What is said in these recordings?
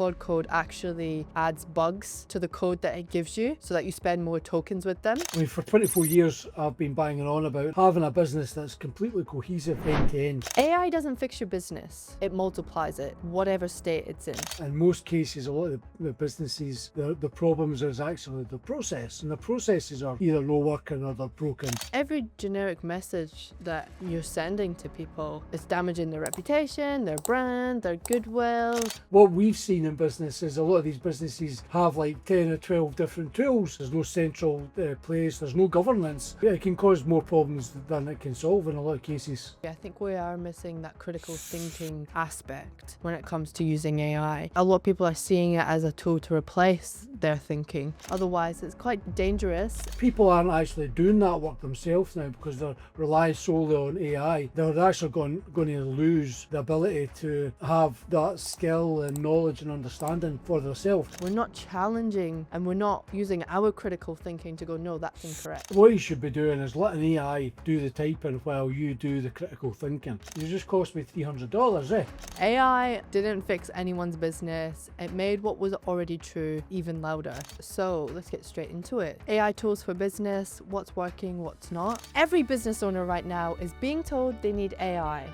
Claude Code actually adds bugs to the code that it gives you so that you spend more tokens with them. I mean, for 24 years, I've been banging on about having a business that's completely cohesive end to end. AI doesn't fix your business. It multiplies it, whatever state it's in. In most cases, a lot of the businesses, the problems is actually the process, and the processes are either not working or they're broken. Every generic message that you're sending to people is damaging their reputation, their brand, their goodwill. What we've seen in business is a lot of these businesses have like 10 or 12 different tools. There's no central place, there's no governance. It can cause more problems than it can solve in a lot of cases. I think we are missing that critical thinking aspect when it comes to using AI. A lot of people are seeing it as a tool to replace their thinking. Otherwise, it's quite dangerous. People aren't actually doing that work themselves now because they're relying solely on AI. They're actually going to lose the ability to have that skill and knowledge and understanding for themselves. We're not challenging and we're not using our critical thinking to go, no, that's incorrect. What you should be doing is letting AI do the typing while you do the critical thinking. You just cost me $300, eh? AI didn't fix anyone's business. It made what was already true even louder. So let's get straight into it. AI tools for business, what's working, what's not. Every business owner right now is being told they need AI.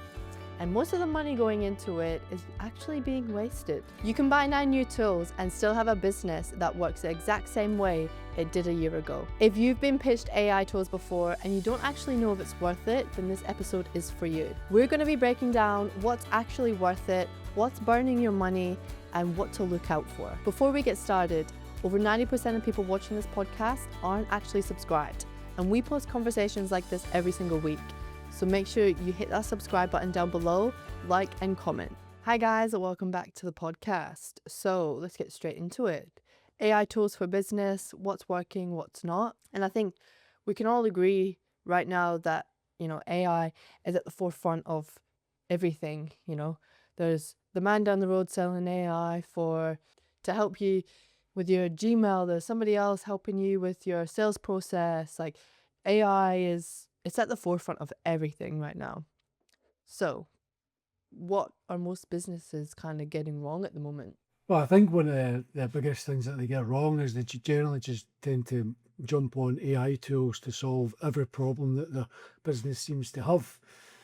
And most of the money going into it is actually being wasted. You can buy 9 new tools and still have a business that works the exact same way it did a year ago. If you've been pitched AI tools before and you don't actually know if it's worth it, then this episode is for you. We're going to be breaking down what's actually worth it, what's burning your money, and what to look out for. Before we get started, over 90% of people watching this podcast aren't actually subscribed, and we post conversations like this every single week. So make sure you hit that subscribe button down below, like and comment. Hi guys, welcome back to the podcast. So let's get straight into it. AI tools for business, what's working, what's not. And I think we can all agree right now that, AI is at the forefront of everything. There's the man down the road selling AI to help you with your Gmail. There's somebody else helping you with your sales process. Like AI it's at the forefront of everything right now. So what are most businesses kind of getting wrong at the moment? Well, I think one of the biggest things that they get wrong is that you generally just tend to jump on AI tools to solve every problem that the business seems to have.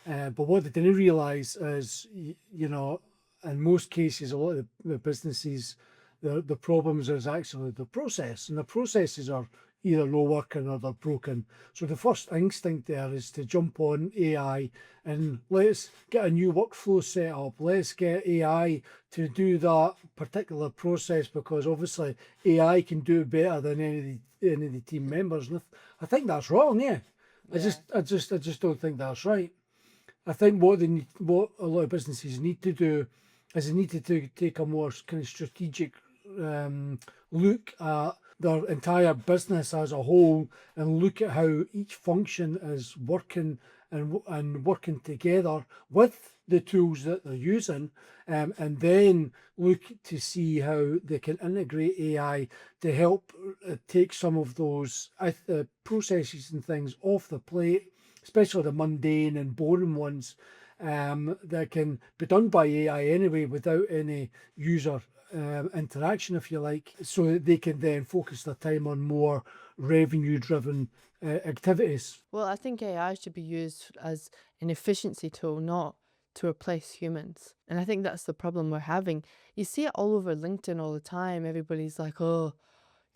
But what they didn't realise is, in most cases, a lot of the businesses, the problems is actually the process, and the processes are either not working or they're broken. So the first instinct there is to jump on AI and let's get a new workflow set up. Let's get AI to do that particular process because obviously AI can do better than any of the team members. And I think that's wrong, yeah. I just don't think that's right. I think what a lot of businesses need to do is they need to take a more kind of strategic look at their entire business as a whole and look at how each function is working and working together with the tools that they're using, and then look to see how they can integrate AI to help take some of those processes and things off the plate, especially the mundane and boring ones that can be done by AI anyway without any user interaction, if you like, so that they can then focus their time on more revenue-driven activities. Well, I think AI should be used as an efficiency tool, not to replace humans. And I think that's the problem we're having. You see it all over LinkedIn all the time. Everybody's like, oh,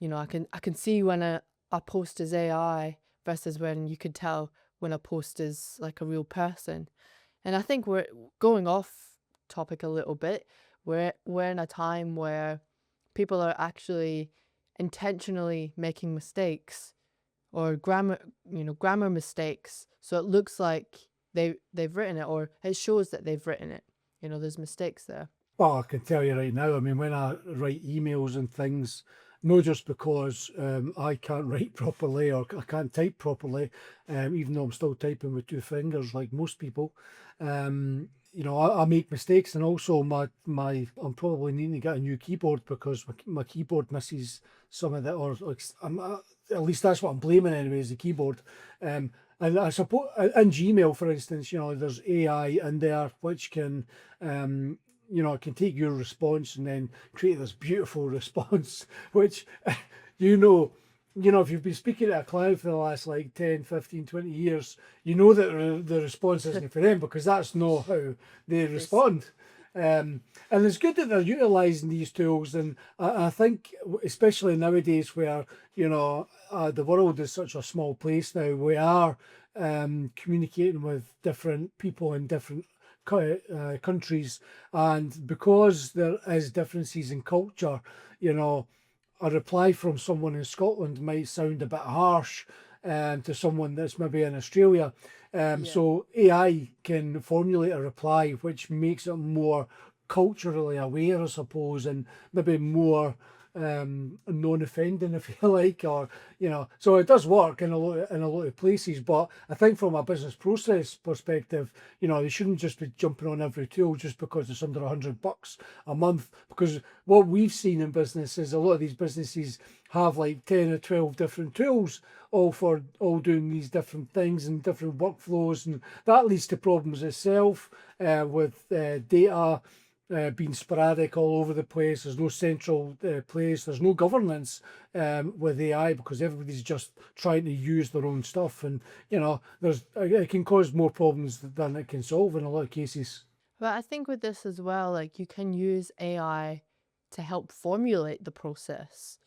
I can see when a post is AI versus when you could tell when a post is like a real person. And I think we're going off topic a little bit. We're in a time where people are actually intentionally making mistakes or grammar mistakes. So it looks like they've written it, or it shows that they've written it. There's mistakes there. Well, I can tell you right now, I mean, when I write emails and things, not just because I can't write properly or I can't type properly, even though I'm still typing with 2 fingers like most people, I make mistakes, and also I'm probably needing to get a new keyboard because my keyboard misses some of the, or at least that's what I'm blaming anyway, is the keyboard. And I suppose in Gmail, for instance, there's AI in there which can it can take your response and then create this beautiful response, which, you know, if you've been speaking to a client for the last like 10, 15, 20 years, you know that the response isn't for them because that's not how they respond. And it's good that they're utilising these tools. And I think, especially nowadays where, the world is such a small place now, we are communicating with different people in different countries. And because there is differences in culture, a reply from someone in Scotland might sound a bit harsh to someone that's maybe in Australia. So AI can formulate a reply which makes it more culturally aware, I suppose, and maybe more non-offending, if you like, or so it does work in a lot of places. But I think from a business process perspective, they shouldn't just be jumping on every tool just because it's under $100 a month. Because what we've seen in business is a lot of these businesses have like 10 or 12 different tools, all doing these different things and different workflows, and that leads to problems itself with data being sporadic all over the place. There's no central place. There's no governance with AI because everybody's just trying to use their own stuff, and it can cause more problems than it can solve in a lot of cases. But I think with this as well, like you can use AI to help formulate the process.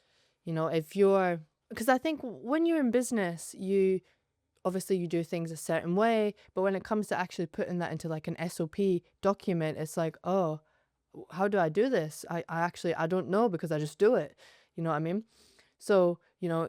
Because I think when you're in business, obviously you do things a certain way, but when it comes to actually putting that into like an SOP document, it's like, oh, how do I do this? I don't know because I just do it. You know what I mean? So,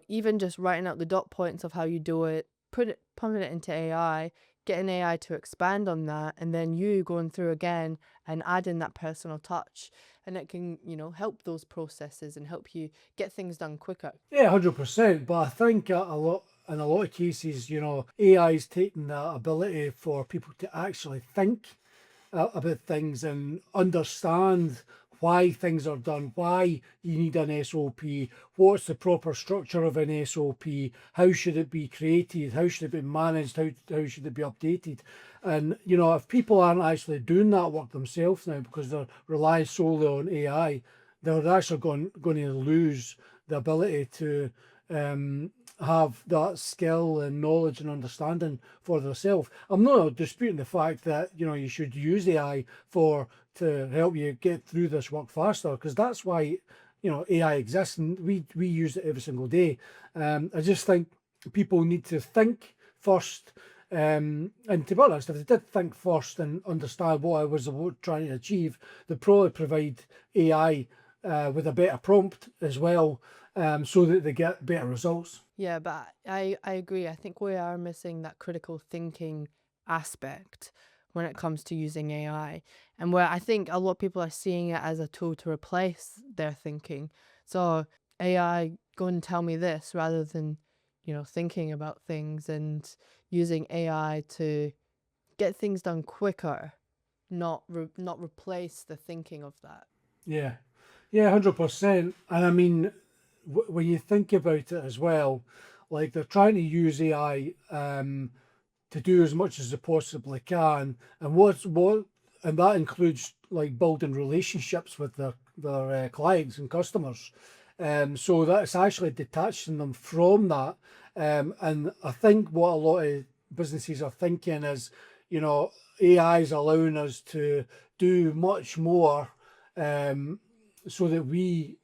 even just writing out the dot points of how you do it, pumping it into AI, getting AI to expand on that, and then you going through again and adding that personal touch. And it can, help those processes and help you get things done quicker. Yeah, 100%. But I think in a lot of cases, AI is taking that ability for people to actually think about things and understand why things are done, why you need an SOP, what's the proper structure of an SOP, how should it be created, how should it be managed, how should it be updated. And, if people aren't actually doing that work themselves now because they're relying solely on AI, they're actually going to lose the ability to have that skill and knowledge and understanding for themselves. I'm not disputing the fact that you should use AI to help you get through this work faster, because that's why AI exists and we use it every single day. I just think people need to think first. And to be honest, if they did think first and understand what I was trying to achieve, they'd probably provide AI with a better prompt as well, so that they get better results. Yeah, but I agree. I think we are missing that critical thinking aspect when it comes to using AI. And where I think a lot of people are seeing it as a tool to replace their thinking. So AI, go and tell me this rather than, thinking about things and using AI to get things done quicker, not replace the thinking of that. Yeah, 100%. And I mean, when you think about it as well, like they're trying to use AI to do as much as they possibly can, and and that includes like building relationships with their clients and customers. So that's actually detaching them from that. And I think what a lot of businesses are thinking is, AI is allowing us to do much more, so that we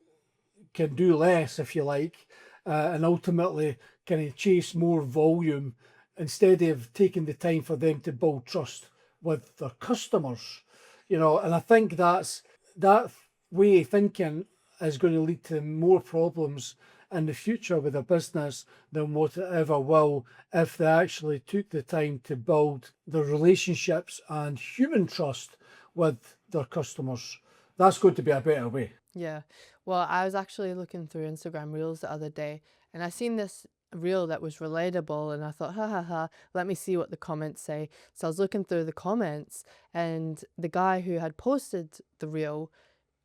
can do less, if you like, and ultimately kind of chase more volume instead of taking the time for them to build trust with their customers. And I think that way of thinking is going to lead to more problems in the future with a business than what it ever will if they actually took the time to build the relationships and human trust with their customers. That's going to be a better way. Yeah. Well, I was actually looking through Instagram Reels the other day and I seen this reel that was relatable and I thought, ha ha ha, let me see what the comments say. So I was looking through the comments and the guy who had posted the reel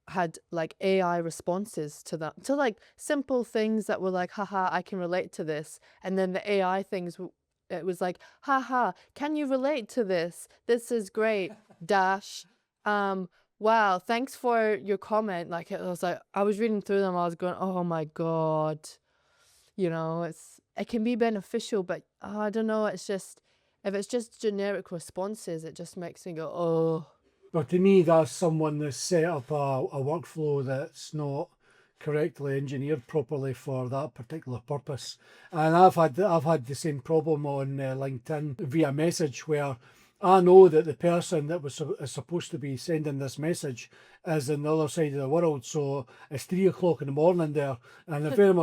had like AI responses to that, to like simple things that were like, haha, I can relate to this. And then the AI things, it was like, haha, can you relate to this? This is great, dash. Wow, thanks for your comment. Like it was like I was reading through them, I was going, oh my God. It can be beneficial, but I don't know, it's just if it's just generic responses, it just makes me go, oh. But to me, that's someone that's set up a workflow that's not correctly engineered properly for that particular purpose. And I've had the same problem on LinkedIn via message where I know that the person that is supposed to be sending this message is on the other side of the world. So it's 3 o'clock in the morning there, and I very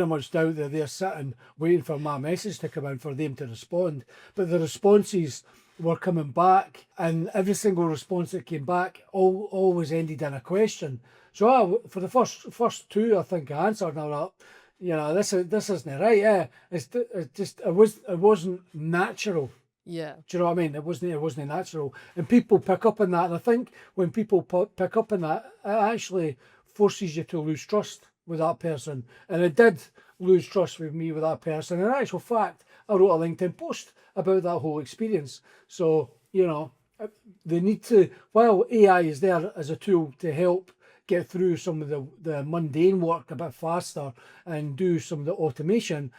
much doubt that they're sitting waiting for my message to come in for them to respond. But the responses were coming back, and every single response that came back always ended in a question. So for the first two, I think I answered, and I was like, this isn't right. Yeah, it wasn't natural. Yeah. Do you know what I mean? It wasn't natural, and people pick up on that. And I think when people pick up on that, it actually forces you to lose trust with that person. And it did lose trust with me with that person. In actual fact, I wrote a LinkedIn post about that whole experience. So they need to. While AI is there as a tool to help get through some of the mundane work a bit faster and do some of the automation,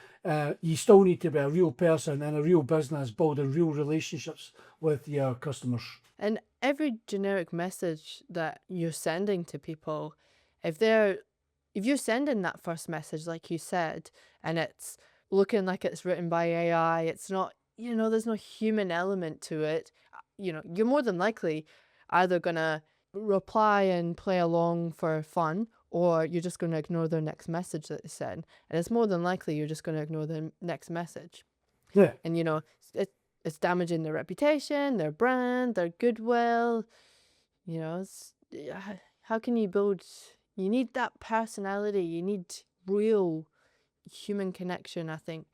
you still need to be a real person and a real business building real relationships with your customers. And every generic message that you're sending to people, if you're sending that first message, like you said, and it's looking like it's written by AI, it's not, there's no human element to it, you're more than likely either gonna reply and play along for fun, or you're just gonna ignore their next message that they send. And it's more than likely you're just gonna ignore the next message. Yeah. And it's damaging their reputation, their brand, their goodwill. How can you build? You need that personality. You need real human connection. I think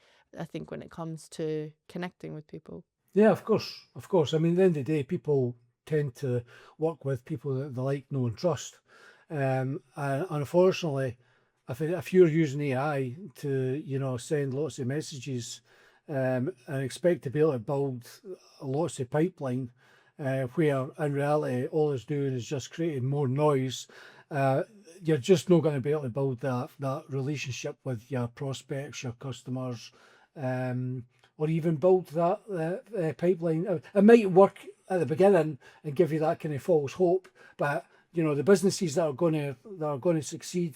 when it comes to connecting with people. Yeah, of course. I mean, at the end of the day, people tend to work with people that they like, know, and trust. And unfortunately, if you're using AI to, send lots of messages, and expect to be able to build lots of pipeline, where in reality all it's doing is just creating more noise, you're just not going to be able to build that relationship with your prospects, your customers, or even build that pipeline. It might work at the beginning and give you that kind of false hope, but the businesses that are going to succeed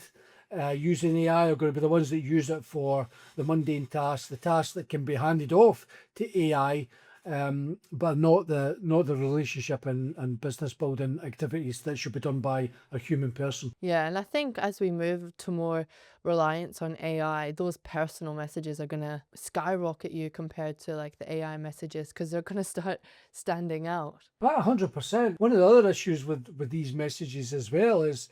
using AI are going to be the ones that use it for the mundane tasks, the tasks that can be handed off to AI, but not the relationship and business building activities that should be done by a human person. Yeah, and I think as we move to more reliance on AI, those personal messages are gonna skyrocket you compared to like the AI messages because they're gonna start standing out. But 100%. One of the other issues with these messages as well is,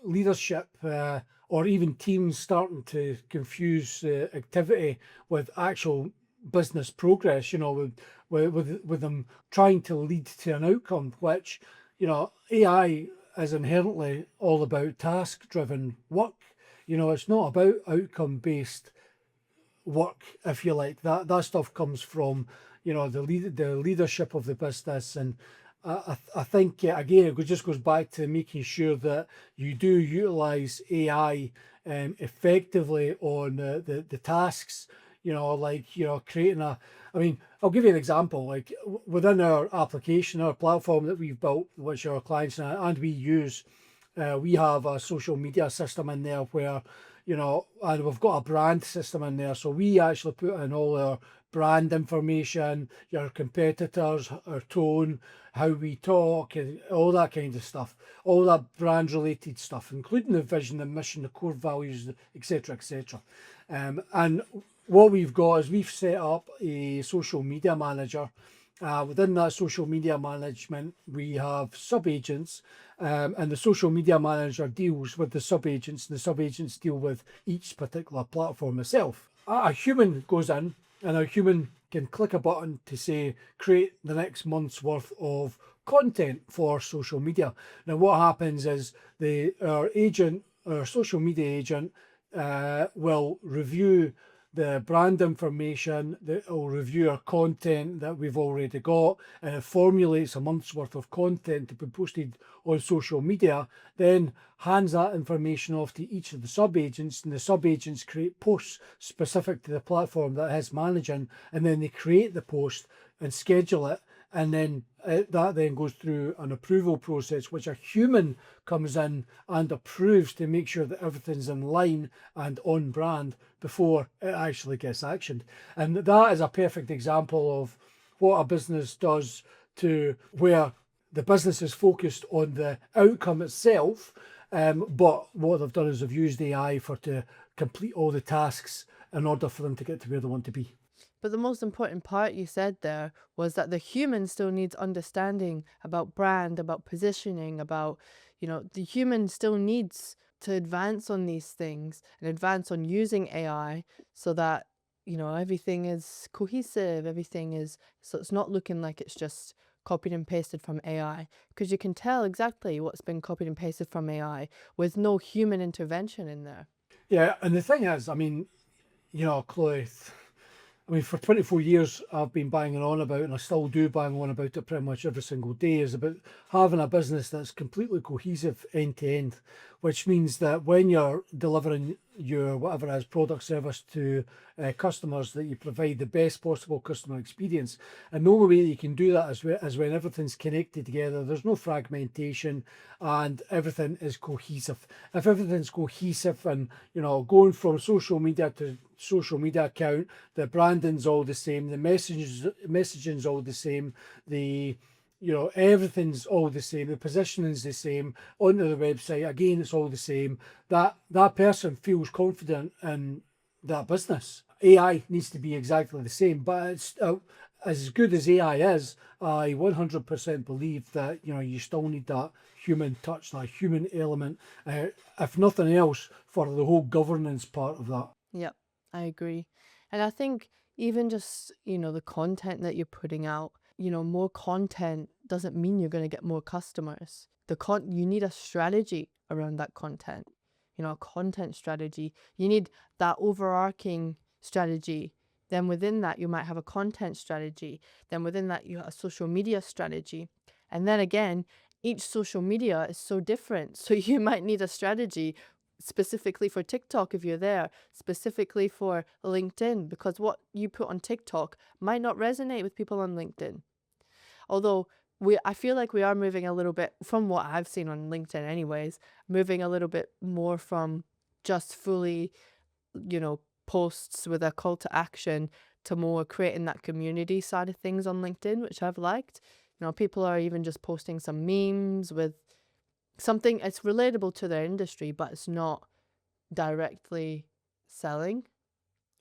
leadership, or even teams starting to confuse activity with actual business progress. With them trying to lead to an outcome, which AI is inherently all about task-driven work. It's not about outcome-based work, if you like. That stuff comes from the leadership of the business. And I think, again, it just goes back to making sure that you do utilize AI effectively on the tasks. Creating I'll give you an example. Like within our application, our platform that we've built, which our clients and we use, we have a social media system in there where, and we've got a brand system in there. So we actually put in all our brand information, your competitors, our tone, how we talk, and all that kind of stuff, all that brand related stuff, including the vision, the mission, the core values, etc., etc. And what we've got is we've set up a social media manager. Within that social media management, we have sub-agents, and the social media manager deals with the sub-agents, and the sub-agents deal with each particular platform itself. A human goes in, and a human can click a button to say, create the next month's worth of content for social media. Now, what happens is our social media agent will review the brand information, that will review our content that we've already got, and it formulates a month's worth of content to be posted on social media, then hands that information off to each of the sub-agents, and the sub-agents create posts specific to the platform that is managing, and then they create the post and schedule it, and then that then goes through an approval process, which a human comes in and approves to make sure that everything's in line and on brand before it actually gets actioned. And that is a perfect example of what a business does, to where the business is focused on the outcome itself, but what they've done is they've used AI to complete all the tasks in order for them to get to where they want to be. But the most important part you said there was that the human still needs understanding about brand, about positioning, about, the human still needs to advance on these things and advance on using AI so that, everything is cohesive, so it's not looking like it's just copied and pasted from AI, because you can tell exactly what's been copied and pasted from AI with no human intervention in there. Yeah, and the thing is, I mean, Chloe, for 24 years, I've been banging on about, and I still do bang on about it pretty much every single day, is about having a business that's completely cohesive end to end, which means that when you're delivering your whatever it is, product, service to customers, that you provide the best possible customer experience. And the only way that you can do that is when everything's connected together. There's no fragmentation, and everything is cohesive. If everything's cohesive, and going from social media to social media account, the branding's all the same, the messaging's all the same, everything's all the same, the positioning's the same onto the website, again it's all the same, that person feels confident in that business. AI needs to be exactly the same, but it's as good as AI is, I 100% believe that you still need that human touch, that human element, if nothing else, for the whole governance part of that. Yep, I agree. And I think even just, the content that you're putting out, more content doesn't mean you're going to get more customers. You need a strategy around that content, a content strategy. You need that overarching strategy. Then within that, you might have a content strategy. Then within that, you have a social media strategy. And then again, each social media is so different. So you might need a strategy specifically for TikTok if you're there, specifically for LinkedIn, because what you put on TikTok might not resonate with people on LinkedIn. Although I feel like we are moving a little bit, from what I've seen on LinkedIn anyways, moving a little bit more from just fully, posts with a call to action to more creating that community side of things on LinkedIn, which I've liked. People are even just posting some memes with something it's relatable to their industry, but it's not directly selling,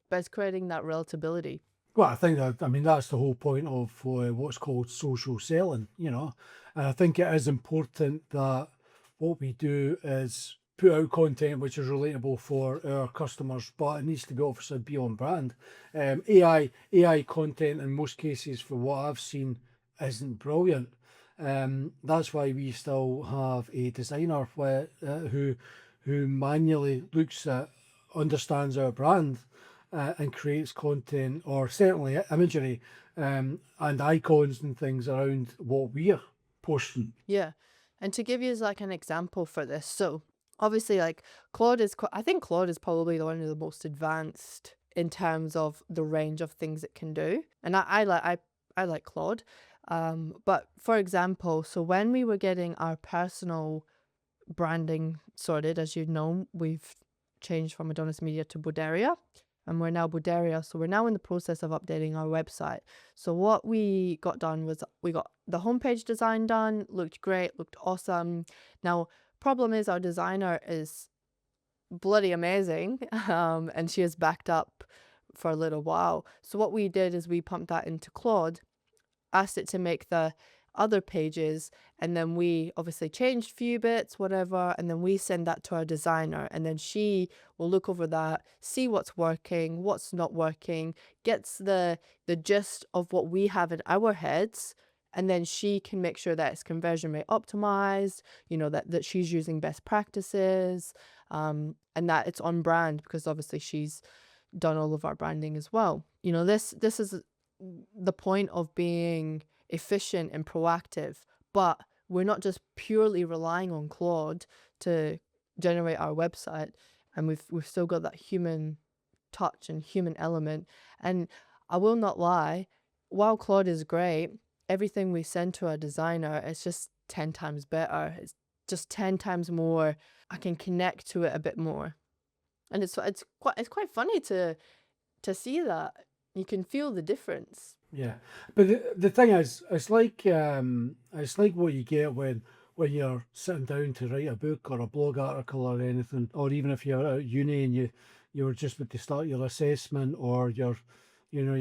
but it's creating that relatability. Well, I think that's the whole point of what's called social selling, and I think it is important that what we do is put out content which is relatable for our customers, but it needs to be obviously be on brand. AI content in most cases, for what I've seen, isn't brilliant. That's why we still have a designer who manually understands our brand, and creates content, or certainly imagery, and icons and things around what we're posting. Yeah. And to give you like an example for this, so obviously like I think Claude is probably one of the most advanced in terms of the range of things it can do. And I like Claude. But for example, so when we were getting our personal branding sorted, as you know, we've changed from Adonis Media to Boderia, and we're now Boderia. So we're now in the process of updating our website. So what we got done was we got the homepage design done, looked great, looked awesome. Now, problem is our designer is bloody amazing, and she is backed up for a little while. So what we did is we pumped that into Claude, asked it to make the other pages, and then we obviously changed a few bits, whatever, and then we send that to our designer, and then she will look over that, see what's working, what's not working, gets the gist of what we have in our heads, and then she can make sure that it's conversion rate optimized, that she's using best practices, and that it's on brand, because obviously she's done all of our branding as well. You know, this is the point of being efficient and proactive, but we're not just purely relying on Claude to generate our website, and we've still got that human touch and human element. And I will not lie, while Claude is great, everything we send to our designer is just 10 times better. It's just 10 times more. I can connect to it a bit more. And it's quite funny to see that. You can feel the difference. Yeah, but the thing is, it's like what you get when you're sitting down to write a book or a blog article or anything, or even if you're at uni and you were just about to start your assessment or your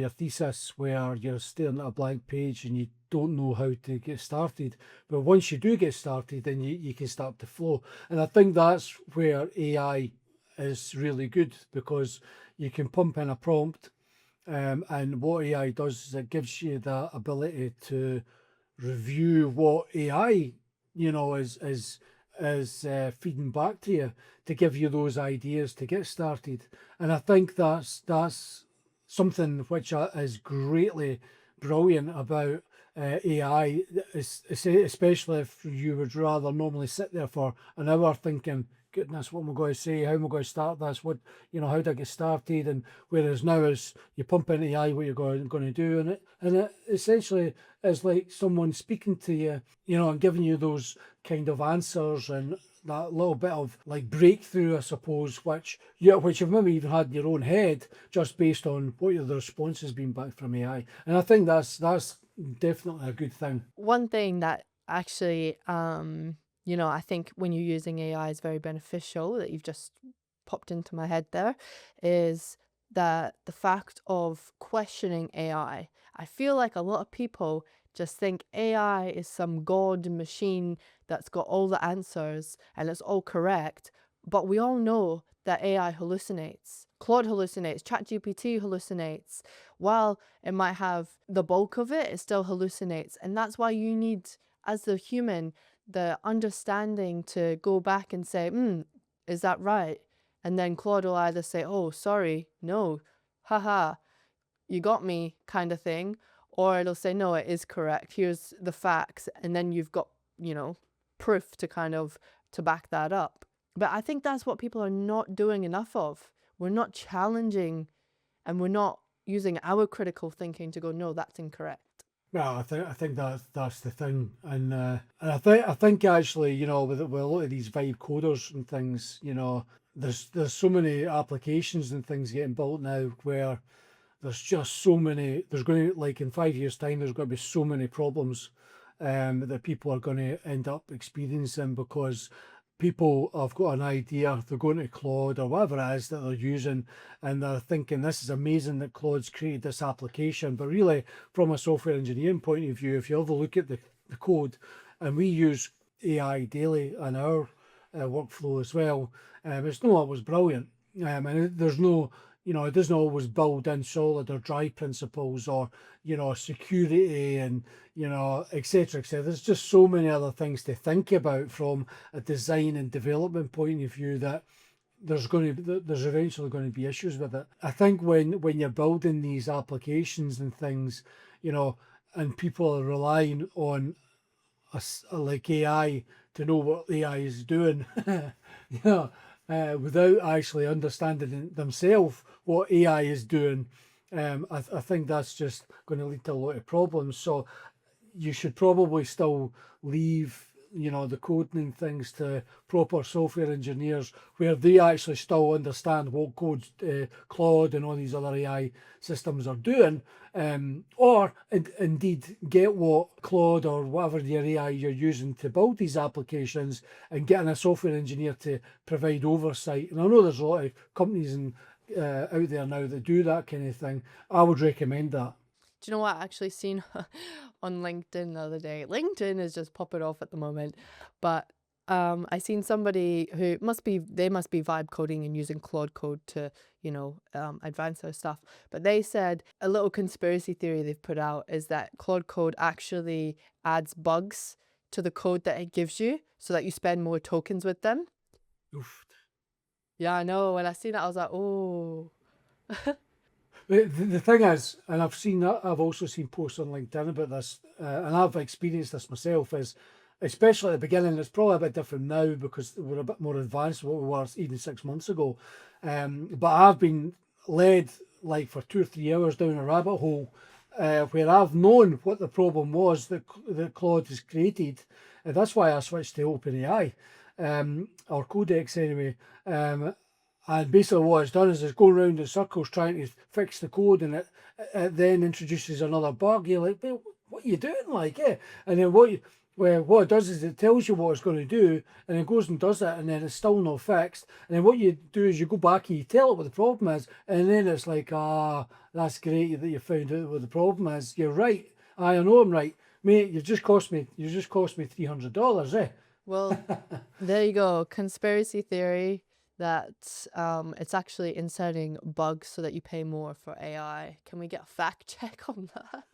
thesis, where you're staring at a blank page and you don't know how to get started. But once you do get started, then you can start to flow. And I think that's where AI is really good, because you can pump in a prompt, and what AI does is it gives you the ability to review what AI, is feeding back to you, to give you those ideas to get started. And I think that's something which is greatly brilliant about AI, especially if you would rather normally sit there for an hour thinking, goodness, what am I going to say? How am I going to start this? How do I get started? And whereas now is you pump into AI what you're going to do, and it essentially is like someone speaking to you, and giving you those kind of answers, and that little bit of like breakthrough, I suppose, which you've maybe even had in your own head, just based on what the response has been back from AI. And I think that's definitely a good thing. One thing that actually, I think when you're using AI is very beneficial, that you've just popped into my head there, is that the fact of questioning AI. I feel like a lot of people just think AI is some god machine that's got all the answers and it's all correct. But we all know that AI hallucinates. Claude hallucinates, ChatGPT hallucinates. While it might have the bulk of it, it still hallucinates. And that's why you need, as the human, the understanding to go back and say, is that right? And then Claude will either say, oh, sorry, no, haha, you got me, kind of thing. Or it'll say, no, it is correct. Here's the facts. And then you've got, proof to back that up. But I think that's what people are not doing enough of. We're not challenging, and we're not using our critical thinking to go, no, that's incorrect. Well, I think that's the thing, and I think actually, with a lot of these vibe coders and things, there's so many applications and things getting built now where there's just so many. There's going to, like, in 5 years' time, there's going to be so many problems that people are going to end up experiencing, because people have got an idea, they're going to Claude or whatever it is that they're using, and they're thinking, this is amazing that Claude's created this application. But really, from a software engineering point of view, if you ever look at the code, and we use AI daily in our workflow as well, it's not always brilliant. And there's no, it doesn't always build in solid or dry principles, or, security, and, etc., etc. There's just so many other things to think about from a design and development point of view, that there's eventually going to be issues with it. I think when you're building these applications and things, and people are relying on like AI to know what AI is doing, without actually understanding themselves what AI is doing, I think that's just going to lead to a lot of problems. So you should probably still leave, the coding and things to proper software engineers, where they actually still understand what Claude and all these other AI systems are doing, or indeed get what Claude or whatever your AI you're using to build these applications, and getting a software engineer to provide oversight. And I know there's a lot of companies out there now that do that kind of thing. I would recommend that. Do you know what I actually seen on LinkedIn the other day? LinkedIn is just popping off at the moment, but I seen somebody who must be vibe coding and using Claude Code to advance their stuff. But they said a little conspiracy theory they've put out is that Claude Code actually adds bugs to the code that it gives you, so that you spend more tokens with them. Oof. Yeah, I know. When I seen it, I was like, oh. The thing is, and I've also seen posts on LinkedIn about this, and I've experienced this myself, is especially at the beginning, it's probably a bit different now because we're a bit more advanced than what we were even 6 months ago. But I've been led like for 2 or 3 hours down a rabbit hole where I've known what the problem was that Claude has created. And that's why I switched to OpenAI, or Codex anyway. And basically what it's done is it's going around in circles trying to fix the code, and it then introduces another bug. You're like, "Well, what are you doing?" Like, yeah. And then what it does is it tells you what it's going to do, and it goes and does it, and then it's still not fixed. And then what you do is you go back and you tell it what the problem is, and then it's like, that's great that you found out what the problem is. You're right. I know I'm right, mate. You just cost me $300, eh? Well, there you go. Conspiracy theory that it's actually inserting bugs so that you pay more for AI. Can we get a fact check on that?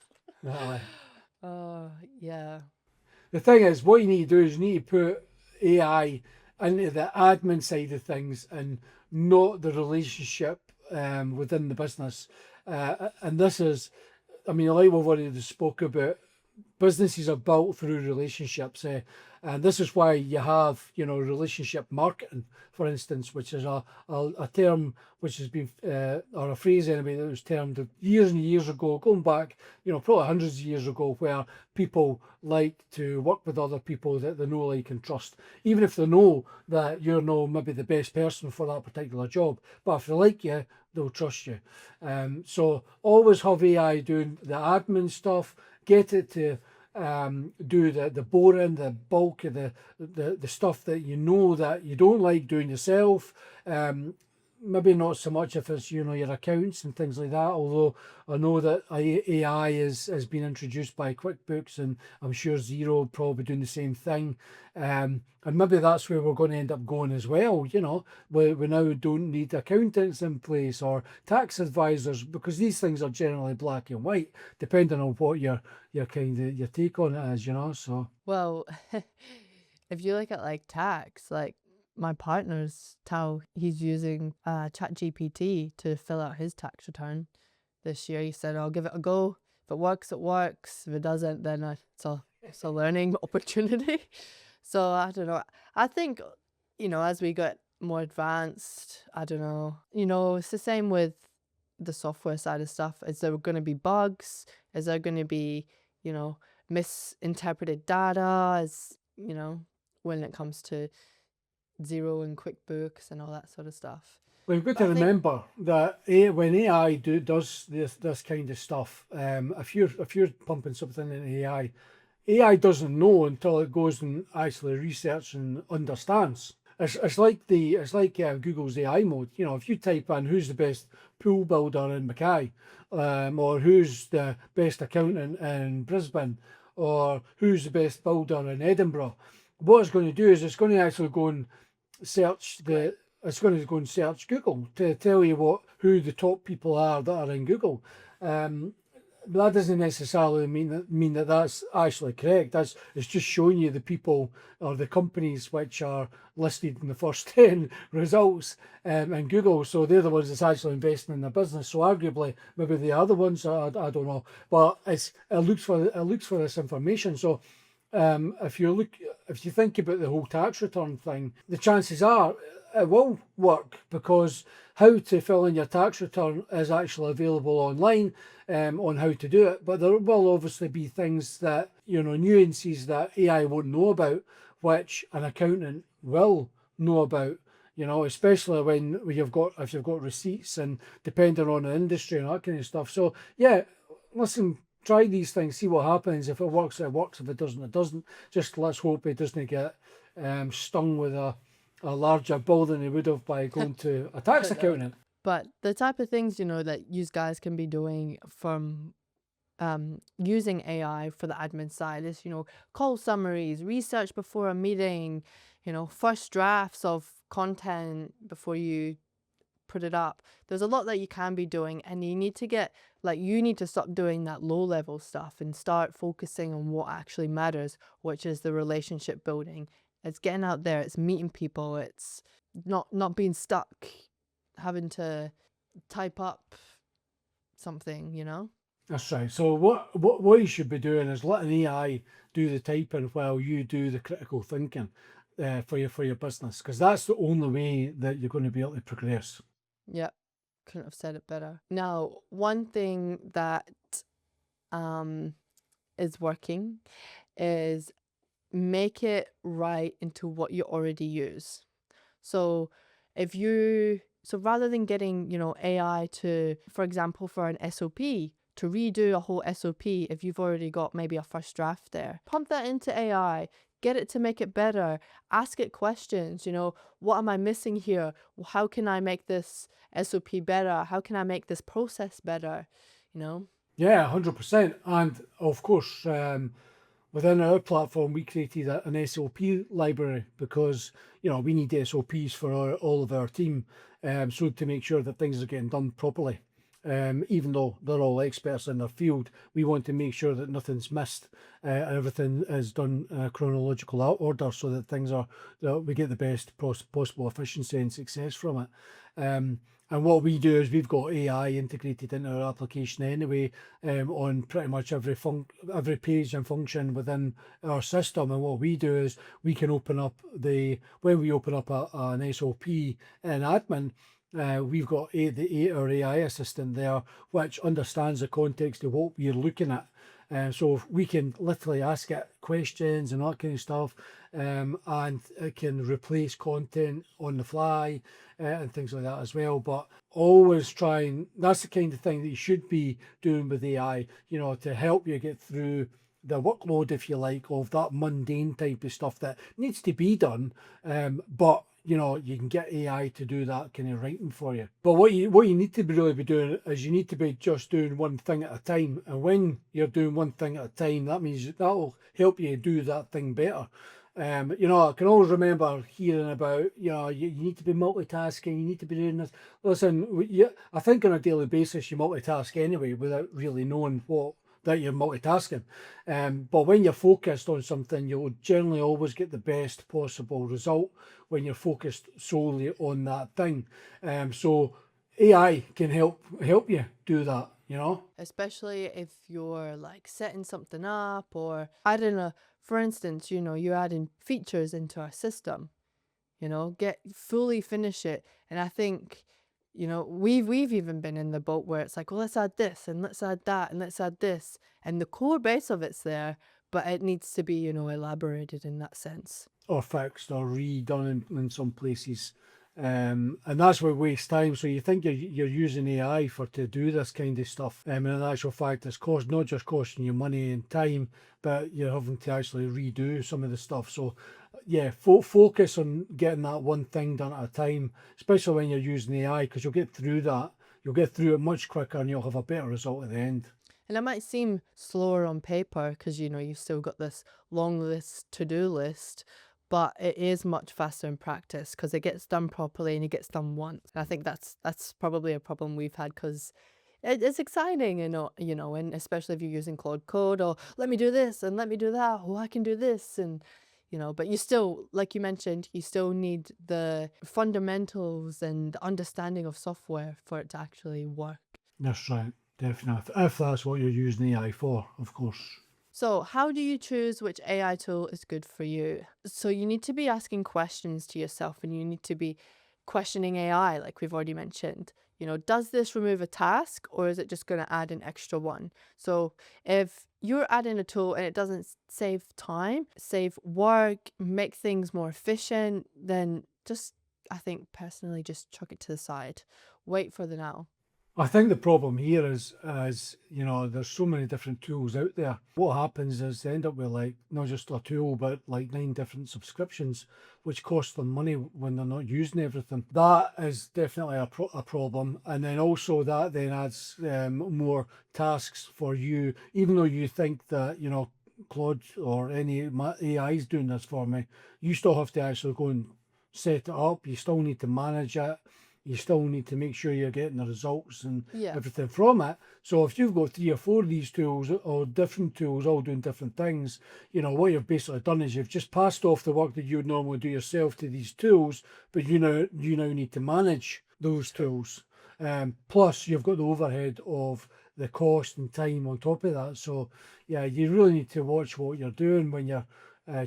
Aye. Yeah. The thing is, what you need to do is you need to put AI into the admin side of things and not the relationship within the business. And this is, I mean, like we've already spoke about, businesses are built through relationships, and this is why you have, relationship marketing, for instance, which is a term which has been or a phrase anyway that was termed years and years ago, going back, probably hundreds of years ago, where people like to work with other people that they know, like, and trust, even if they know that you're not maybe the best person for that particular job. But if they like you, they'll trust you. So always have AI doing the admin stuff. Get it to do the boring, the bulk of the stuff that you know that you don't like doing yourself. Maybe not so much if it's your accounts and things like that. Although I know that AI has been introduced by QuickBooks, and I'm sure Xero will probably doing the same thing. And maybe that's where we're going to end up going as well. We now don't need accountants in place or tax advisors, because these things are generally black and white, depending on what your kind of your take on it is. So Well, if you look at like tax, like my partner's how he's using ChatGPT to fill out his tax return this year. He said, "I'll give it a go. If it works, it works. If it doesn't, then it's a learning opportunity." So I don't know. I think, as we get more advanced, I don't know. It's the same with the software side of stuff. Is there going to be bugs? Is there going to be, misinterpreted data? When it comes to Xero and QuickBooks and all that sort of stuff. we've got But to I think, remember that when AI does this kind of stuff, if you're pumping something in AI doesn't know until it goes and actually research and understands. It's like Google's AI mode. If you type in who's the best pool builder in Mackay, or who's the best accountant in Brisbane, or who's the best builder in Edinburgh, what it's going to do is it's going to actually go and search right. it's going to go and search Google to tell you who the top people are that are in Google. But that doesn't necessarily mean that that's actually correct. It's just showing you the people or the companies which are listed in the first 10 results in Google. So they're the ones that's actually investing in the business. So arguably, maybe they are the ones. I don't know, but it looks for this information. So if you think about the whole tax return thing, the chances are it will work, because how to fill in your tax return is actually available online on how to do it. But there will obviously be things that, nuances that AI won't know about, which an accountant will know about. Especially when if you've got receipts, and depending on the industry and that kind of stuff. So yeah, listen, try these things, see what happens. If it works, it works. If it doesn't, it doesn't. Just let's hope it doesn't get stung with a larger bill than he would have by going to a tax accountant. But the type of things, that you guys can be doing from using AI for the admin side is, call summaries, research before a meeting, first drafts of content before you put it up. There's a lot that you can be doing, and you need to stop doing that low level stuff and start focusing on what actually matters, which is the relationship building. It's getting out there, it's meeting people, it's not being stuck having to type up something, you know? That's right. So what you should be doing is letting AI do the typing while you do the critical thinking for your business, because that's the only way that you're going to be able to progress. Yeah, couldn't have said it better. Now, one thing that um is working is make it right into what you already use. So if you, so rather than getting, AI to, for example, for an SOP, to redo a whole SOP, if you've already got maybe a first draft there, pump that into AI, get it to make it better, ask it questions, what am I missing here? How can I make this SOP better? How can I make this process better? You know? Yeah, 100%. And of course, within our platform, we created an SOP library because we need SOPs for all of our team, so to make sure that things are getting done properly. Even though they're all experts in their field, we want to make sure that nothing's missed, everything is done in a chronological order, so that that we get the best possible efficiency and success from it. And what we do is we've got AI integrated into our application anyway, on pretty much every page and function within our system. And what we do is we can when we open up an SOP in admin, we've got our AI assistant there, which understands the context of what we're looking at. So we can literally ask it questions and that kind of stuff, and it can replace content on the fly, and things like that as well. But always that's the kind of thing that you should be doing with AI, to help you get through the workload, if you like, of that mundane type of stuff that needs to be done. But you can get AI to do that kind of writing for you. But what you need to really be doing is you need to be just doing one thing at a time. And when you're doing one thing at a time, that means that'll help you do that thing better. I can always remember hearing about, you need to be multitasking, you need to be doing this. Listen, I think on a daily basis you multitask anyway without really knowing that you're multitasking. But when you're focused on something, you'll generally always get the best possible result when you're focused solely on that thing. So AI can help you do that, Especially if you're like setting something up, or I don't know, for instance, you're adding features into our system, get fully finish it. And I think, we've even been in the boat where it's like, well, let's add this and let's add that and let's add this. And the core base of it's there, but it needs to be, elaborated in that sense. Or fixed or redone in some places. And that's where waste time. So you think you're using AI to do this kind of stuff, and in actual fact it's not just costing you money and time, but you're having to actually redo some of the stuff. So yeah, focus on getting that one thing done at a time, especially when you're using AI, because you'll get through it much quicker and you'll have a better result at the end. And it might seem slower on paper because, you've still got this long list, to-do list, but it is much faster in practice because it gets done properly and it gets done once. And I think that's probably a problem we've had, because it's exciting, and especially if you're using Claude Code, or let me do this and let me do that. Oh, I can do this. And, but you still, like you mentioned, you still need the fundamentals and understanding of software for it to actually work. That's right, definitely. If that's what you're using AI for, of course. So how do you choose which AI tool is good for you? So you need to be asking questions to yourself, and you need to be questioning AI, like we've already mentioned. Does this remove a task, or is it just going to add an extra one? So if you're adding a tool and it doesn't save time, save work, make things more efficient, then I think personally, just chuck it to the side. Wait for the now. I think the problem here is there's so many different tools out there. What happens is they end up with not just a tool, but 9 different subscriptions, which cost them money when they're not using everything. That is definitely a problem. And then also that then adds more tasks for you, even though you think that, Claude or any AI is doing this for me, you still have to actually go and set it up. You still need to manage it. You still need to make sure you're getting the results and everything from it. So if you've got 3 or 4 of these tools, or different tools all doing different things, what you've basically done is you've just passed off the work that you would normally do yourself to these tools, but you now need to manage those tools. Plus, you've got the overhead of the cost and time on top of that. So, yeah, you really need to watch what you're doing when you're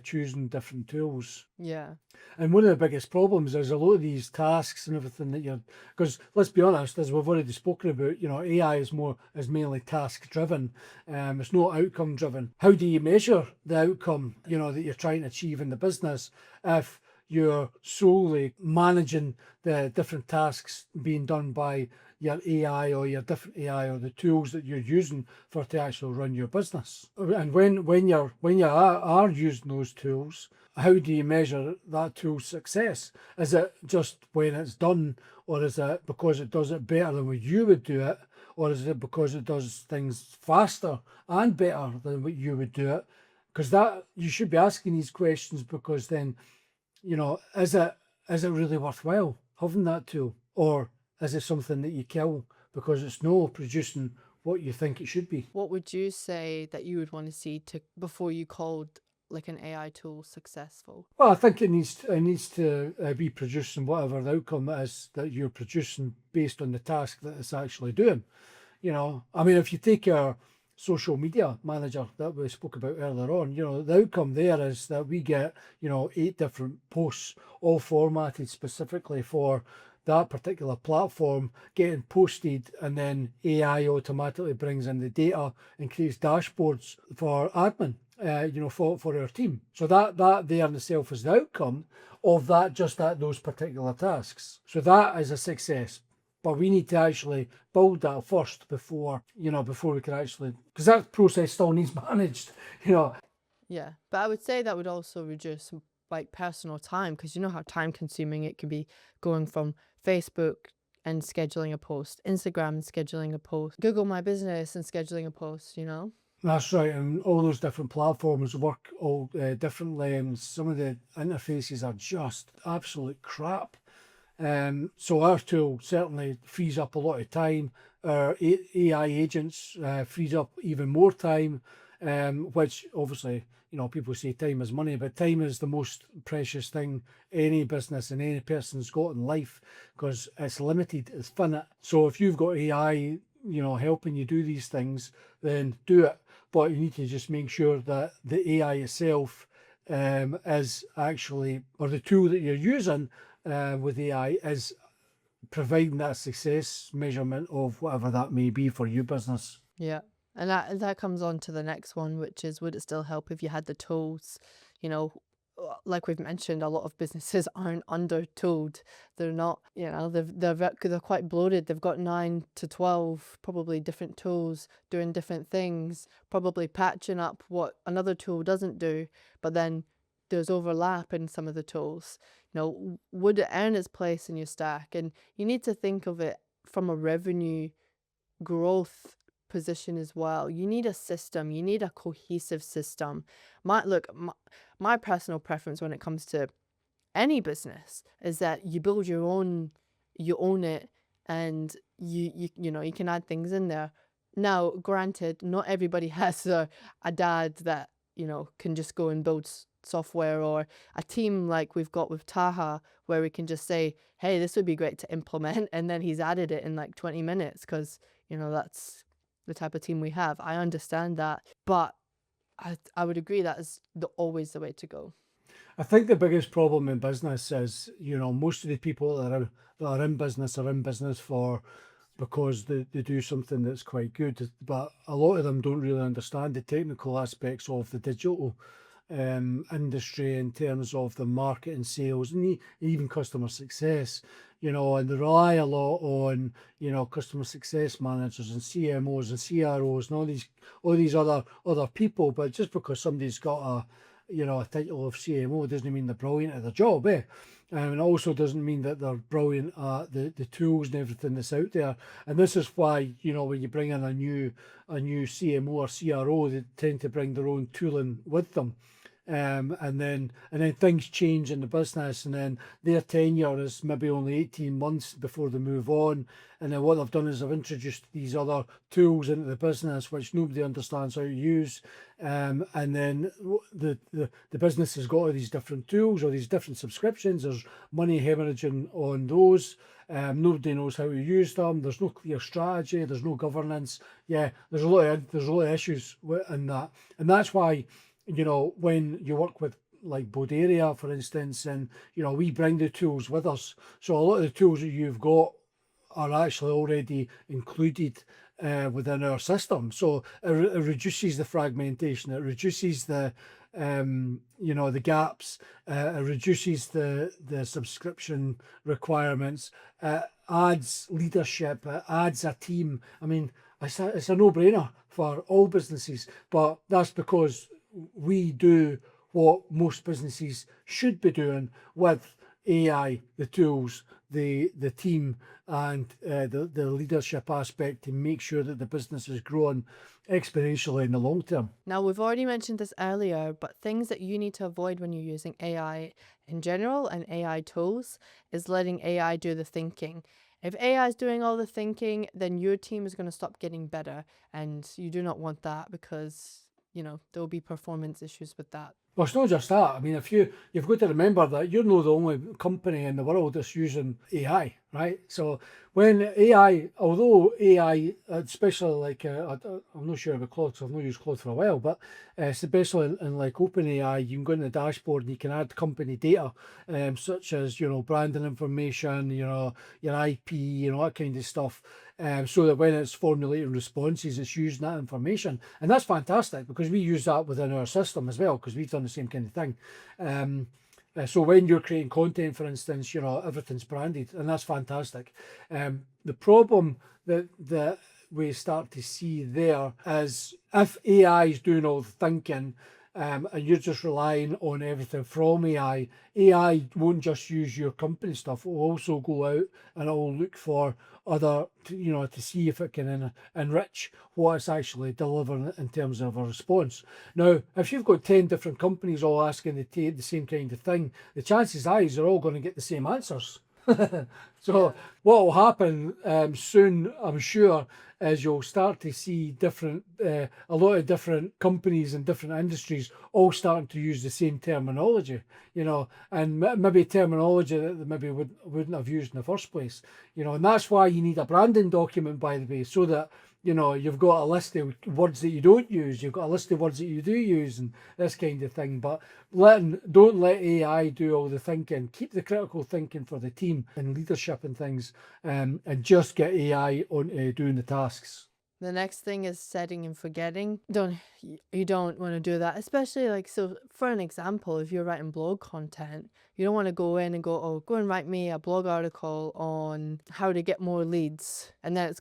choosing different tools. Yeah. And one of the biggest problems is a lot of these tasks and everything that you're, because let's be honest, as we've already spoken about, AI is mainly task driven. It's not outcome driven. How do you measure the outcome, that you're trying to achieve in the business if you're solely managing the different tasks being done by your AI or your different AI or the tools that you're using for to actually run your business? And when you are using those tools, how do you measure that tool's success? Is it just when it's done, or is it because it does it better than what you would do it, or is it because it does things faster and better than what you would do it? Because that you should be asking these questions, because then, is it really worthwhile having that tool, or is it something that you kill because it's not producing what you think it should be? What would you say that you would want to see before you called like an AI tool successful? Well, I think it needs to be producing whatever the outcome is that you're producing based on the task that it's actually doing. I mean, if you take our social media manager that we spoke about earlier on, the outcome there is that we get, 8 different posts, all formatted specifically for that particular platform, getting posted, and then AI automatically brings in the data and creates dashboards for admin, for our team. So that there in itself is the outcome of that, just at those particular tasks. So that is a success. But we need to actually build that first before we can actually, because that process still needs managed. Yeah, but I would say that would also reduce like personal time, because you know how time consuming it can be, going from Facebook and scheduling a post, Instagram and scheduling a post, Google My Business and scheduling a post. That's right, and all those different platforms work all differently, and some of the interfaces are just absolute crap. So our tool certainly frees up a lot of time. Our AI agents frees up even more time, which obviously, people say time is money, but time is the most precious thing any business and any person's got in life, because it's limited, it's finite. So if you've got AI, helping you do these things, then do it. But you need to just make sure that the AI itself is actually, or the tool that you're using with AI is providing that success measurement of whatever that may be for your business. Yeah. And that comes on to the next one, which is, would it still help if you had the tools? Like we've mentioned, a lot of businesses aren't under-tooled. They're not, they're quite bloated. They've got 9 to 12 probably different tools doing different things, probably patching up what another tool doesn't do, but then there's overlap in some of the tools. Would it earn its place in your stack? And you need to think of it from a revenue growth position as well. You need a system. You need a cohesive system. My personal preference when it comes to any business is that you build your own, you own it, and you can add things in there. Now, granted, not everybody has a dad that can just go and build software, or a team like we've got with Taha, where we can just say, hey, this would be great to implement, and then he's added it in like 20 minutes, because that's the type of team we have. I understand that, but I would agree that is always the way to go. I think the biggest problem in business is, most of the people that are in business are in business because they do something that's quite good, but a lot of them don't really understand the technical aspects of the digital industry in terms of the market and sales, and even customer success, and they rely a lot on, customer success managers and CMOs and CROs and all these other people. But just because somebody's got a title of CMO doesn't mean they're brilliant at their job, eh? And it also doesn't mean that they're brilliant at the tools and everything that's out there. And this is why, when you bring in a new CMO or CRO, they tend to bring their own tooling with them. and then things change in the business, and then their tenure is maybe only 18 months before they move on. And then what they've done is they've introduced these other tools into the business which nobody understands how to use. And then the business has got all these different tools or these different subscriptions. There's money hemorrhaging on those. Nobody knows how to use them. There's no clear strategy. There's no governance. Yeah, there's a lot of issues in that, and that's why, when you work with like Boderia, for instance, and we bring the tools with us. So a lot of the tools that you've got are actually already included within our system. So it reduces the fragmentation. It reduces the the gaps. It reduces the subscription requirements. Adds leadership. It adds a team. I mean, it's a no-brainer for all businesses, but that's because we do what most businesses should be doing with AI, the tools, the team, and the leadership aspect to make sure that the business is growing exponentially in the long term. Now, we've already mentioned this earlier, but things that you need to avoid when you're using AI in general and AI tools is letting AI do the thinking. If AI is doing all the thinking, then your team is going to stop getting better, and you do not want that because, there will be performance issues with that. Well, it's not just that. I mean, you've got to remember that you're not the only company in the world that's using AI, right? So when AI, although AI, especially like I'm not sure about Claude, 'cause I've not used Claude for a while, but especially in like OpenAI, you can go in the dashboard and you can add company data, such as branding information, your IP, that kind of stuff. So that when it's formulating responses, it's using that information. And that's fantastic because we use that within our system as well, because we've done the same kind of thing. So when you're creating content, for instance, everything's branded, and that's fantastic. The problem that we start to see there is if AI is doing all the thinking, and you're just relying on everything from AI, AI won't just use your company stuff. It will also go out and it will look for other, to see if it can enrich what it's actually delivering in terms of a response. Now, if you've got 10 different companies all asking the same kind of thing, the chances are they're all going to get the same answers. So what will happen soon, I'm sure, is you'll start to see a lot of different companies and different industries all starting to use the same terminology, and maybe terminology that they maybe wouldn't have used in the first place, and that's why you need a branding document, by the way, so that you've got a list of words that you don't use, you've got a list of words that you do use, and this kind of thing. But don't let AI do all the thinking. Keep the critical thinking for the team and leadership and things, and just get AI on doing the tasks. The next thing is setting and forgetting. You don't want to do that, especially so for an example, if you're writing blog content, you don't want to go in and go and write me a blog article on how to get more leads. And then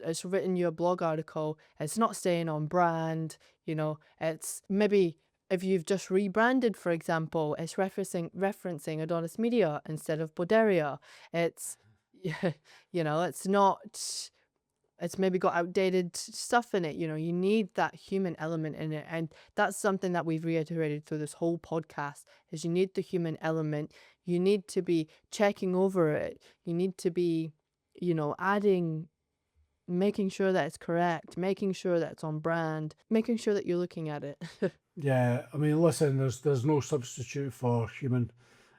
it's written your blog article. It's not staying on brand, it's maybe if you've just rebranded, for example, it's referencing Adonis Media instead of Boderia. It's, it's maybe got outdated stuff in it. You need that human element in it. And that's something that we've reiterated through this whole podcast is you need the human element. You need to be checking over it. You need to be, making sure that it's correct, making sure that it's on brand, making sure that you're looking at it. Yeah, I mean, listen, there's no substitute for human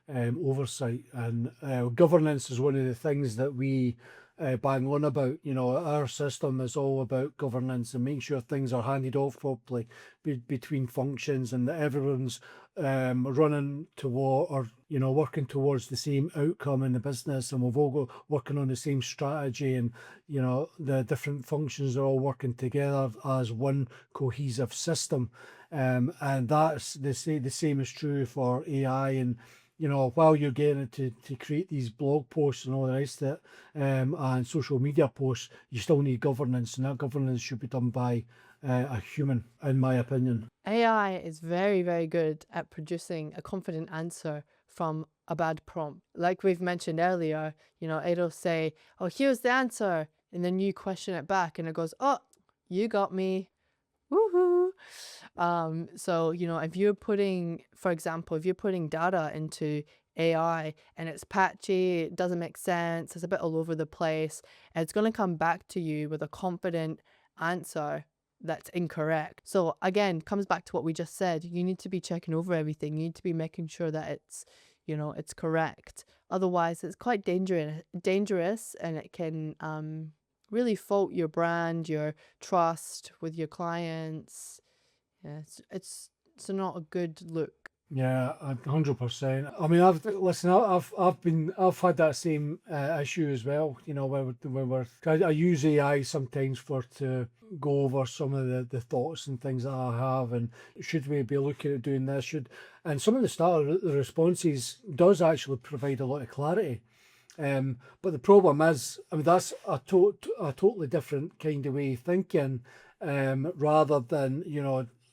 oversight, and governance is one of the things that we bang on about. Our system is all about governance and making sure things are handed off properly between functions, and that everyone's running toward or working towards the same outcome in the business, and we've all got working on the same strategy, and the different functions are all working together as one cohesive system. And that's the same is true for AI. And while you're getting it to create these blog posts and all the rest of it, and social media posts, you still need governance, and that governance should be done by a human, in my opinion. AI is very, very good at producing a confident answer from a bad prompt. Like we've mentioned earlier, it'll say, "Oh, here's the answer," and then you question it back, and it goes, "Oh, you got me. Woohoo!" So, if you're putting, for example, if you're putting data into AI and it's patchy, it doesn't make sense, it's a bit all over the place, it's going to come back to you with a confident answer that's incorrect. So again, comes back to what we just said. You need to be checking over everything. You need to be making sure that it's correct. Otherwise, it's quite dangerous, and it can really fault your brand, your trust with your clients. Yeah, it's not a good look. Yeah, 100%. I mean, I've had that same issue as well. I use AI sometimes to go over some of the thoughts and things that I have, and should we be looking at doing this? And some of the responses does actually provide a lot of clarity. But the problem is, I mean, that's a totally different kind of way of thinking, rather than,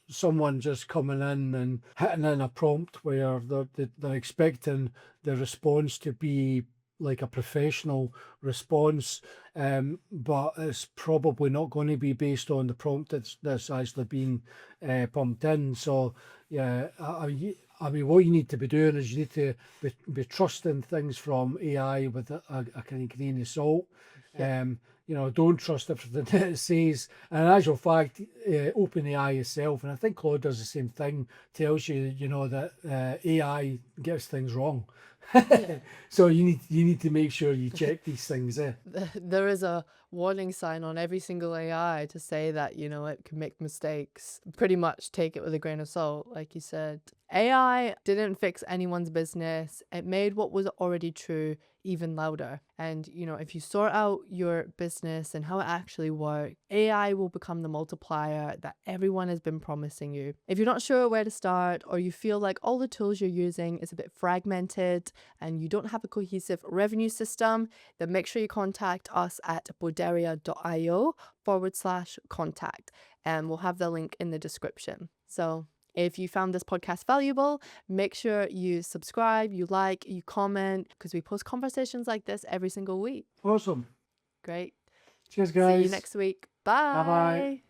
someone just coming in and hitting in a prompt where they're expecting the response to be like a professional response, but it's probably not going to be based on the prompt that's actually being pumped in. So yeah, I mean, what you need to be doing is you need to be trusting things from AI with a kind of grain of salt. Yeah. Don't trust everything that it says. And in actual fact, OpenAI itself, and I think Claude does the same thing, tells you, that AI gets things wrong. Yeah. So you need to make sure you check these things. There is a warning sign on every single AI to say that, it can make mistakes. Pretty much take it with a grain of salt, like you said. AI didn't fix anyone's business. It made what was already true even louder. And, if you sort out your business and how it actually works, AI will become the multiplier that everyone has been promising you. If you're not sure where to start, or you feel like all the tools you're using is a bit fragmented and you don't have a cohesive revenue system, then make sure you contact us at boderia.io/contact, and we'll have the link in the description. So if you found this podcast valuable, make sure you subscribe, you like, you comment, because we post conversations like this every single week. Awesome. Great. Cheers, See guys. you next week. Bye bye. Bye.